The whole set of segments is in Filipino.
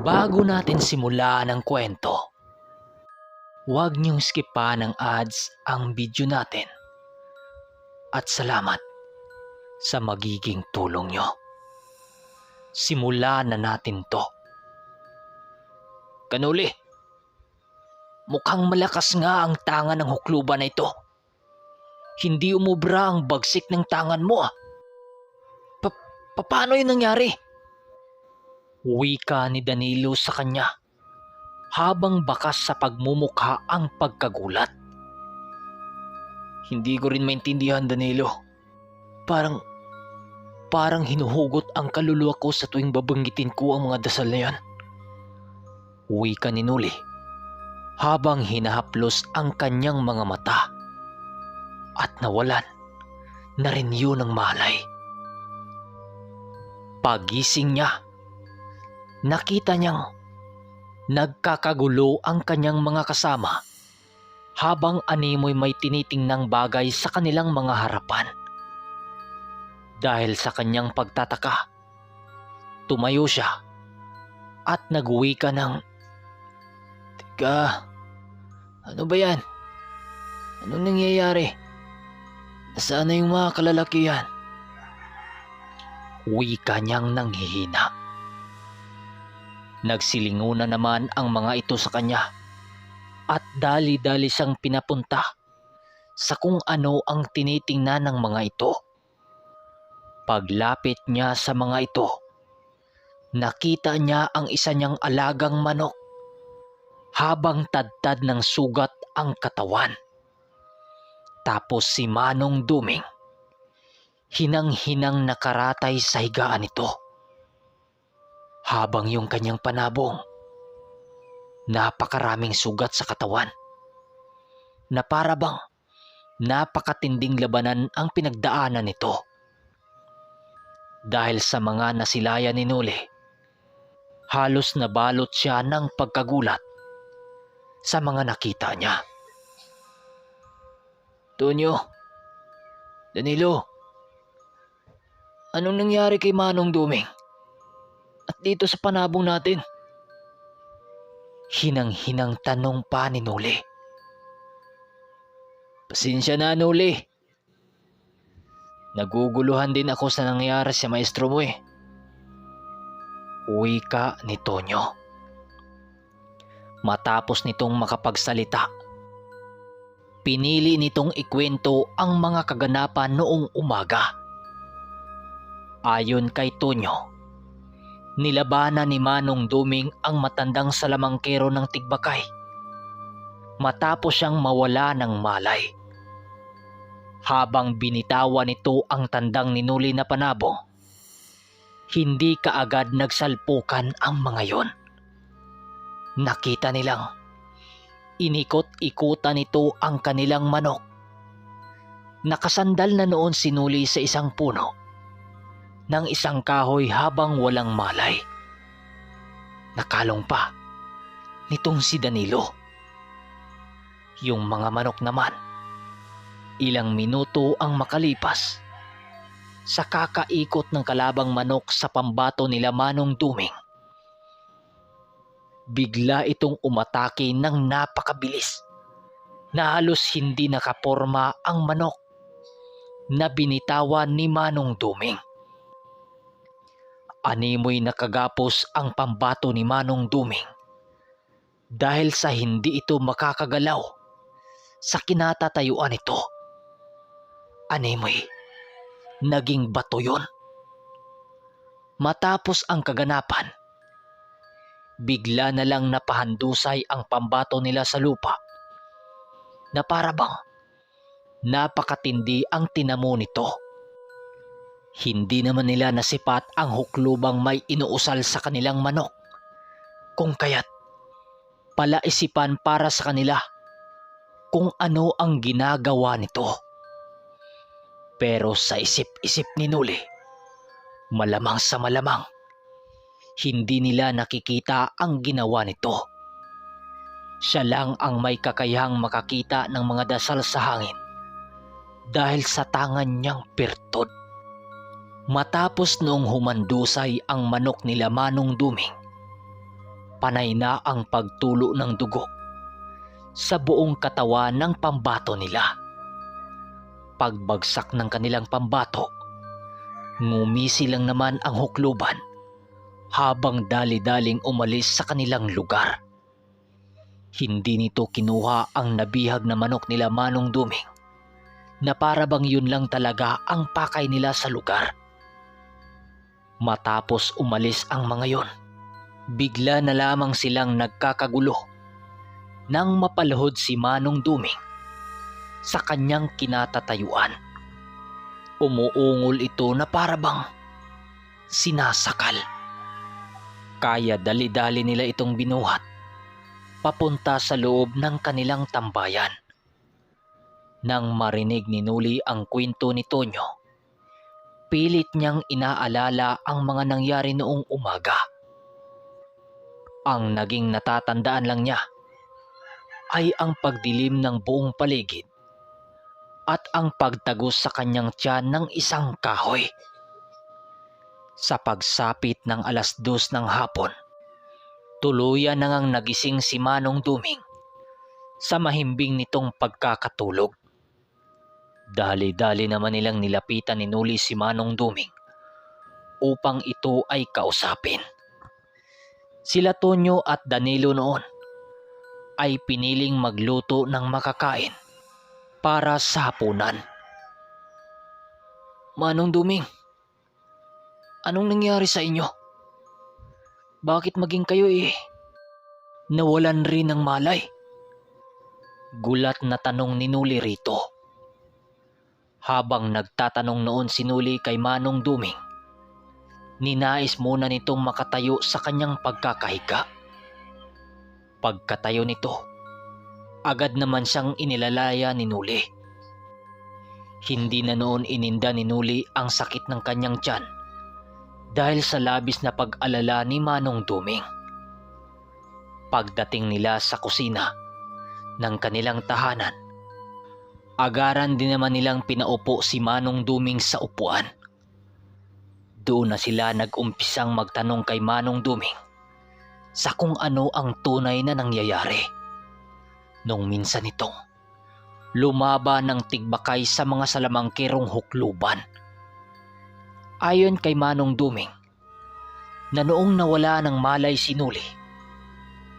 Bago natin simulan ang kwento, huwag niyong skipan ng ads ang video natin at salamat sa magiging tulong niyo. Simulan na natin to. Kanuli, mukhang malakas nga ang tangan ng hukluban na ito. Hindi umubra ang bagsik ng tangan mo ah. Paano yun nangyari? Wika ni Danilo sa kanya habang bakas sa pagmumukha ang pagkagulat. Hindi ko rin maintindihan, Danilo. Parang hinuhugot ang kaluluwa ko sa tuwing babanggitin ko ang mga dasal na yan. Wika ni Nuli habang hinahaplos ang kanyang mga mata at nawalan na rin yun ng malay. Pagising niya, nakita niyang nagkakagulo ang kanyang mga kasama habang animoy may tinitingnang bagay sa kanilang mga harapan. Dahil sa kanyang pagtataka, tumayo siya at nagwika ng, "Teka, ano ba yan? Anong nangyayari? Nasaan na yung mga kalalakihan?" Wika niyang nanghihina. Nagsilingunan naman ang mga ito sa kanya at dali-dali siyang pinapunta sa kung ano ang tinitingnan ng mga ito. Paglapit niya sa mga ito, nakita niya ang isa niyang alagang manok habang tadtad ng sugat ang katawan. Tapos si Manong Duming, hinang-hinang nakaratay sa higaan nito. Habang yung kanyang panabong, napakaraming sugat sa katawan na para bang napakatinding labanan ang pinagdaanan nito. Dahil sa mga nasilayan ni Nuli, halos nabalot siya ng pagkagulat sa mga nakita niya. "Tonyo, Danilo, anong nangyari kay Manong Duming? At dito sa panabong natin?" Hinang-hinang tanong pa ni Nuli. "Pasensya na, Nuli. Naguguluhan din ako sa nangyari sa maestro mo eh." Wika ni Tonyo. Matapos nitong makapagsalita, pinili nitong ikwento ang mga kaganapan noong umaga. Ayon kay Tonyo, nilabanan ni Manong Duming ang matandang salamangkero ng Tigbakay matapos siyang mawala ng malay. Habang binitawan nito ang tandang ninuli na panabong, hindi kaagad nagsalpukan ang mga yon. Nakita nilang inikot-ikutan nito ang kanilang manok. Nakasandal na noon si Nuli sa isang puno ng isang kahoy habang walang malay. Nakalong pa nitong si Danilo. Yung mga manok naman, ilang minuto ang makalipas sa kakaikot ng kalabang manok sa pambato nila Manong Duming, bigla itong umatake ng napakabilis na halos hindi nakaporma ang manok na binitawan ni Manong Duming. Animoy nakagapos ang pambato ni Manong Duming dahil sa hindi ito makakagalaw sa kinatatayuan nito. Animoy naging bato yun. Matapos ang kaganapan, bigla na lang napahandusay ang pambato nila sa lupa na para bang napakatindi ang tinamo nito. Hindi naman nila nasipat ang huklubang may inuusal sa kanilang manok, kung kaya't palaisipan para sa kanila kung ano ang ginagawa nito. Pero sa isip-isip ni Nuli, malamang sa malamang, hindi nila nakikita ang ginawa nito. Siya lang ang may kakayahang makakita ng mga dasal sa hangin dahil sa tangan niyang pirtod. Matapos noong humandusay ang manok nila Manong Duming, panay na ang pagtulo ng dugo sa buong katawan ng pambato nila. Pagbagsak ng kanilang pambato, ngumisi lang naman ang hukluban habang dali-daling umalis sa kanilang lugar. Hindi nito kinuha ang nabihag na manok nila Manong Duming na para bang yun lang talaga ang pakay nila sa lugar. Matapos umalis ang mga yon, bigla na lamang silang nagkakagulo nang mapalhod si Manong Duming sa kanyang kinatatayuan. Umuungol ito na para bang sinasakal. Kaya dali-dali nila itong binuhat papunta sa loob ng kanilang tambayan. Nang marinig ni Nuli ang kwento ni Tonyo, pilit niyang inaalala ang mga nangyari noong umaga. Ang naging natatandaan lang niya ay ang pagdilim ng buong paligid at ang pagtagos sa kanyang tiyan ng isang kahoy. Sa pagsapit ng 2:00 ng hapon, tuluyan na ngang nagising si Manong Duming sa mahimbing nitong pagkakatulog. Dali-dali naman nilang nilapitan ni Nuli si Manong Duming upang ito ay kausapin. Sila Tonyo at Danilo noon ay piniling magluto ng makakain para sa hapunan. Manong Duming, anong nangyari sa inyo? Bakit maging kayo nawalan rin ng malay? Gulat na tanong ni Nuli rito. Habang nagtatanong noon si Nuli kay Manong Duming, ninais muna nitong makatayo sa kanyang pagkakahiga. Pagkatayo nito, agad naman siyang inilalaya ni Nuli. Hindi na noon ininda ni Nuli ang sakit ng kanyang tiyan dahil sa labis na pag-alala ni Manong Duming. Pagdating nila sa kusina ng kanilang tahanan, agaran din naman nilang pinaupo si Manong Duming sa upuan. Doon na sila nag-umpisang magtanong kay Manong Duming sa kung ano ang tunay na nangyayari. Nung minsan itong lumaban ng tigbakay sa mga salamangkerong hukluban. Ayon kay Manong Duming, na noong nawala ng malay si Nuli,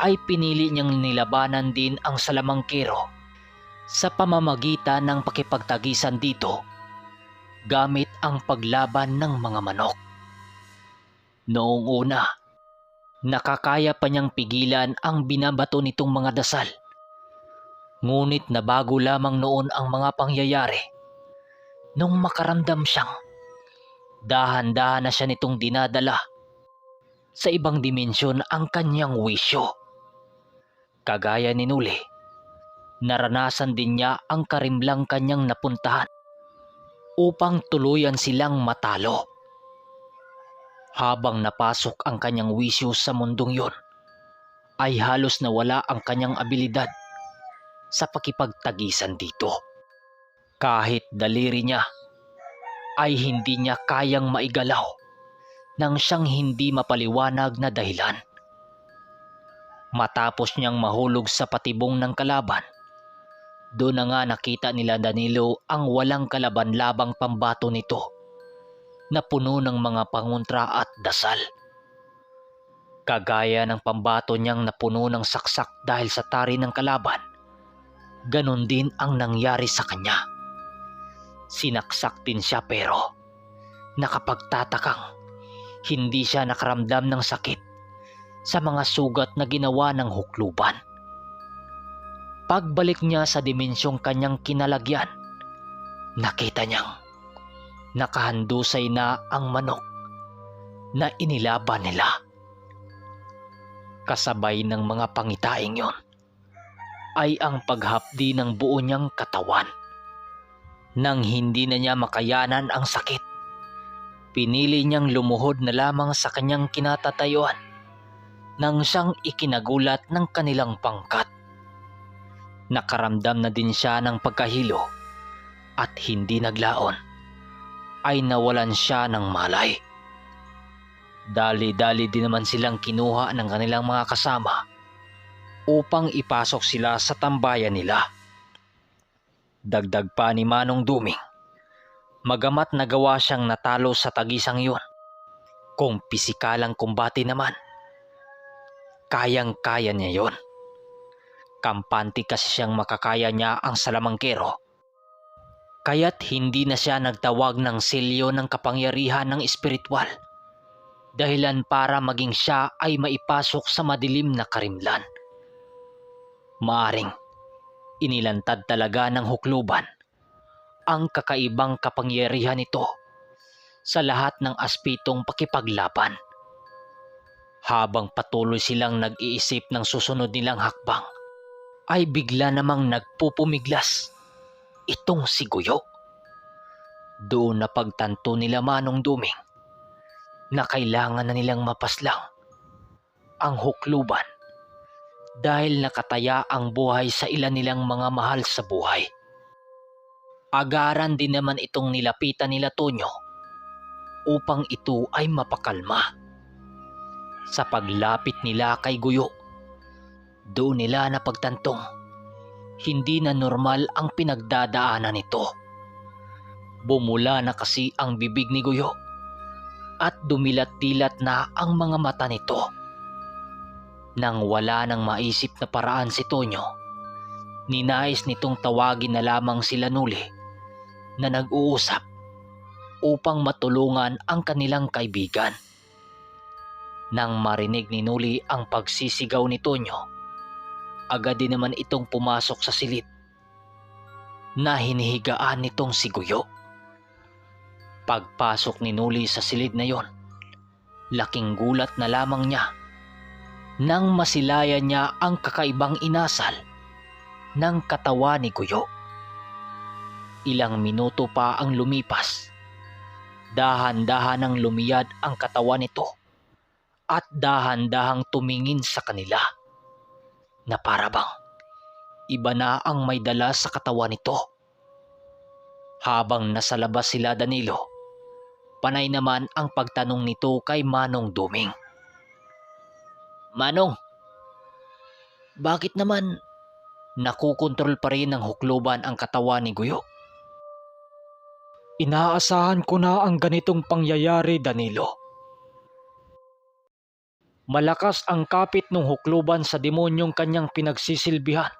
ay pinili niyang nilabanan din ang salamangkero sa pamamagitan ng pakipagtagisan dito gamit ang paglaban ng mga manok. Noong una, nakakaya pa niyang pigilan ang binabato nitong mga dasal. Ngunit nabago lamang noon ang mga pangyayari nung makaramdam siyang dahan-dahan na siya nitong dinadala sa ibang dimensyon ang kanyang wisyo. Kagaya ni Nuli, naranasan din niya ang karimlang kanyang napuntahan upang tuluyan silang matalo. Habang napasok ang kanyang wisyo sa mundong yon, ay halos nawala ang kanyang abilidad sa pakipagtagisan dito. Kahit daliri niya ay hindi niya kayang maigalaw nang siyang hindi mapaliwanag na dahilan. Matapos niyang mahulog sa patibong ng kalaban, doon na nga nakita nila Danilo ang walang kalaban-labang pambato nito na puno ng mga pangontra at dasal. Kagaya ng pambato niyang napuno ng saksak dahil sa tari ng kalaban, ganon din ang nangyari sa kanya. Sinaksak din siya pero nakapagtatakang hindi siya nakaramdam ng sakit sa mga sugat na ginawa ng hukluban. Pagbalik niya sa dimensyong kanyang kinalagyan, nakita niyang nakahandusay na ang manok na inilaban nila. Kasabay ng mga pangitaing yon ay ang paghapdi ng buo niyang katawan. Nang hindi na niya makayanan ang sakit, pinili niyang lumuhod na lamang sa kanyang kinatatayuan nang siyang ikinagulat ng kanilang pangkat. Nakaramdam na din siya ng pagkahilo at hindi naglaon ay nawalan siya ng malay. Dali-dali din naman silang kinuha ng kanilang mga kasama upang ipasok sila sa tambayan nila. Dagdag pa ni Manong Duming, magamat nagawa siyang natalo sa tagisang yun, kung pisikalang kumbati naman, kayang-kaya niya yon. Kampante kasi siyang makakaya niya ang salamangkero. Kaya't hindi na siya nagtawag ng selyo ng kapangyarihan ng espiritual, dahilan para maging siya ay maipasok sa madilim na karimlan. Maaring inilantad talaga ng hukluban ang kakaibang kapangyarihan nito sa lahat ng aspetong pakipaglaban. Habang patuloy silang nag-iisip ng susunod nilang hakbang, ay bigla namang nagpupumiglas itong si Guyo. Doon na pagtanto nila Manong Duming na kailangan na nilang mapaslang ang hukluban dahil nakataya ang buhay sa ilan nilang mga mahal sa buhay. Agaran din naman itong nilapitan nila Tonyo upang ito ay mapakalma. Sa paglapit nila kay Guyo, doon nila napagtantong hindi na normal ang pinagdadaanan nito. Bumula na kasi ang bibig ni Guyo at dumilat-dilat na ang mga mata nito. Nang wala nang maisip na paraan si Tonyo, ninais nitong tawagin na lamang sila Nuli na nag-uusap upang matulungan ang kanilang kaibigan. Nang marinig ni Nuli ang pagsisigaw ni Tonyo, agad din naman itong pumasok sa silid na hinihigaan nitong si Guyo. Pagpasok ni Nuli sa silid na yon, laking gulat na lamang niya nang masilayan niya ang kakaibang inasal ng katawan ni Guyo. Ilang minuto pa ang lumipas, dahan-dahan ang lumiyad ang katawan nito at dahan-dahang tumingin sa kanila na parabang iba na ang may dala sa katawan nito. Habang nasa labas sila Danilo, panay naman ang pagtanong nito kay Manong Duming. Manong, bakit naman nakukontrol pa rin ng hukluban ang katawan ni Guyo? Inaasahan ko na ang ganitong pangyayari, Danilo. Malakas ang kapit ng hukluban sa demonyong kanyang pinagsisilbihan,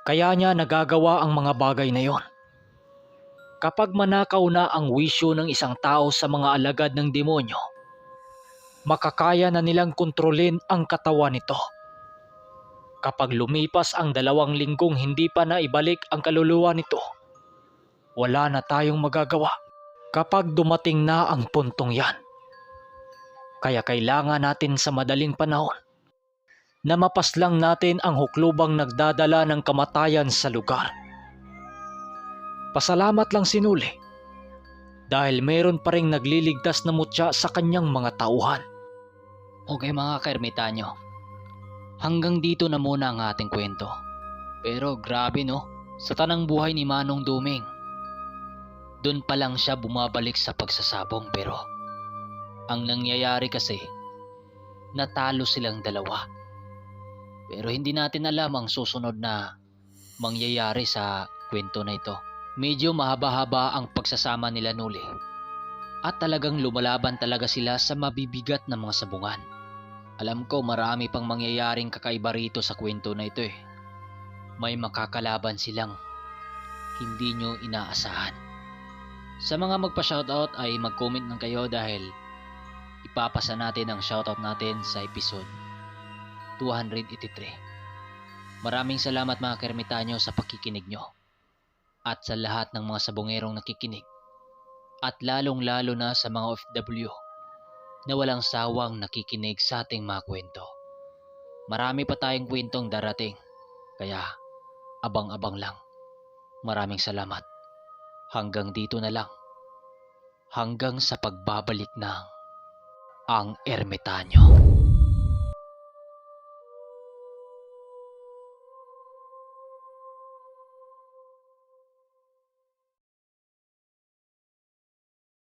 kaya niya nagagawa ang mga bagay na yon. Kapag manakaw na ang wisyo ng isang tao sa mga alagad ng demonyo, makakaya na nilang kontrolin ang katawan nito. Kapag lumipas ang 2 linggong hindi pa naibalik ang kaluluwa nito, wala na tayong magagawa kapag dumating na ang puntong yan. Kaya kailangan natin sa madaling panahon na mapaslang natin ang huklubang nagdadala ng kamatayan sa lugar. Pasalamat lang si Nuli dahil mayroon pa ring nagliligtas na mutya sa kanyang mga tauhan. Okay mga kaermitanyo, hanggang dito na muna ang ating kwento. Pero grabe no, sa tanang buhay ni Manong Duming, doon pa lang siya bumabalik sa pagsasabong, pero ang nangyayari kasi, natalo silang dalawa. Pero hindi natin alam ang susunod na mangyayari sa kwento na ito. Medyo mahaba-haba ang pagsasama nila Nuli at talagang lumalaban talaga sila sa mabibigat na mga sabungan. Alam ko marami pang mangyayaring kakaiba rito sa kwento na ito eh. May makakalaban silang hindi nyo inaasahan. Sa mga magpa-shoutout ay mag-comment lang kayo dahil ipapasa natin ang shoutout natin sa episode 283. Maraming salamat mga kaermitanyo sa pakikinig nyo at sa lahat ng mga sabongerong nakikinig at lalong-lalo na sa mga OFW na walang sawang nakikinig sa ating mga kwento. Marami pa tayong kwentong darating, kaya abang-abang lang. Maraming salamat. Hanggang dito na lang. Hanggang sa pagbabalik ng Ang Ermitanyo.